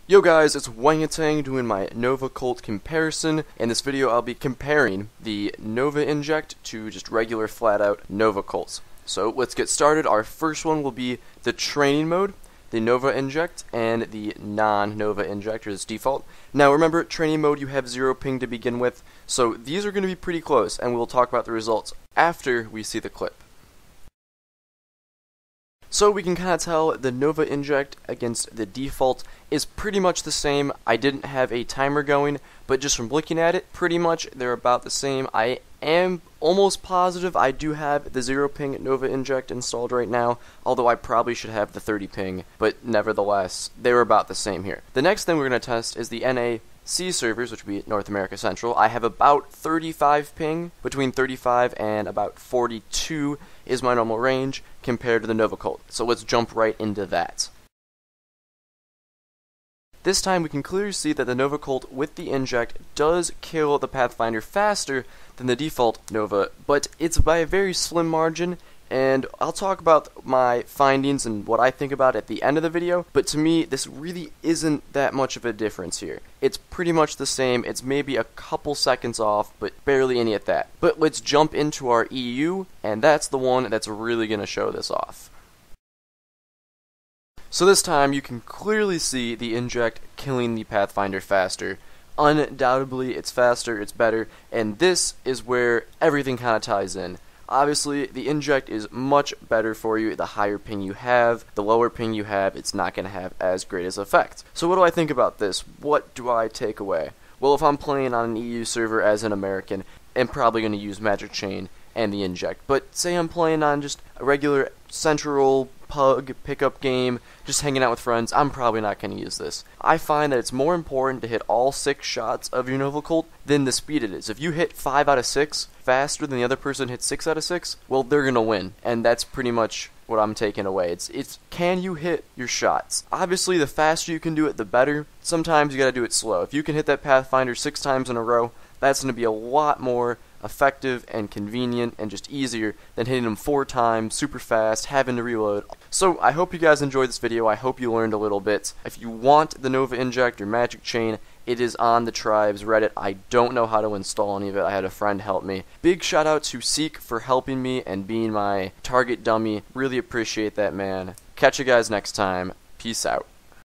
Yo guys, it's Wangatang doing my Nova Colt comparison. In this video I'll be comparing the Nova Inject to just regular flat out Nova Colts. So let's get started. Our first one will be the training mode, the Nova Inject, and the non-Nova Inject, or its default. Now remember, training mode you have 0 ping to begin with, so these are going to be pretty close, and we'll talk about the results after we see the clip. So we can kind of tell the Nova Inject against the default is pretty much the same. I didn't have a timer going, but just from looking at it, pretty much they're about the same. I am almost positive I do have the 0 ping Nova Inject installed right now, although I probably should have the 30 ping, but nevertheless, they're about the same here. The next thing we're going to test is the NAC servers, which would be North America Central. I have about 35 ping, between 35 and about 42 is my normal range compared to the Nova Colt. So let's jump right into that. This time we can clearly see that the Nova Colt with the Inject does kill the Pathfinder faster than the default Nova, but it's by a very slim margin, and I'll talk about my findings and what I think about it at the end of the video, but to me this really isn't that much of a difference here. It's pretty much the same. It's maybe a couple seconds off, but barely any at that. But let's jump into our EU, and that's the one that's really going to show this off. So this time you can clearly see the Inject killing the Pathfinder faster. Undoubtedly it's faster, it's better, and this is where everything kind of ties in. Obviously, the Inject is much better for you. The higher ping you have, the lower ping you have, it's not going to have as great as effect. So what do I think about this? What do I take away? Well, if I'm playing on an EU server as an American, I'm probably going to use Magic Chain and the Inject. But say I'm playing on just a regular Central Pug pickup game, just hanging out with friends, I'm probably not going to use this. I find that it's more important to hit all 6 shots of your Nova Colt than the speed it is. If you hit 5 out of 6 faster than the other person hits 6 out of 6, well, they're going to win. And that's pretty much what I'm taking away. It's can you hit your shots? Obviously, the faster you can do it, the better. Sometimes you got to do it slow. If you can hit that Pathfinder 6 times in a row, that's going to be a lot more effective and convenient and just easier than hitting them 4 times super fast, having to reload. So I hope you guys enjoyed this video. I hope you learned a little bit. If you want the Nova Inject or Magic Chain, it is on the Tribes Reddit. I don't know how to install any of it. I had a friend help me. Big shout out to Seek for helping me and being my target dummy. Really appreciate that, man. Catch you guys next time. Peace out.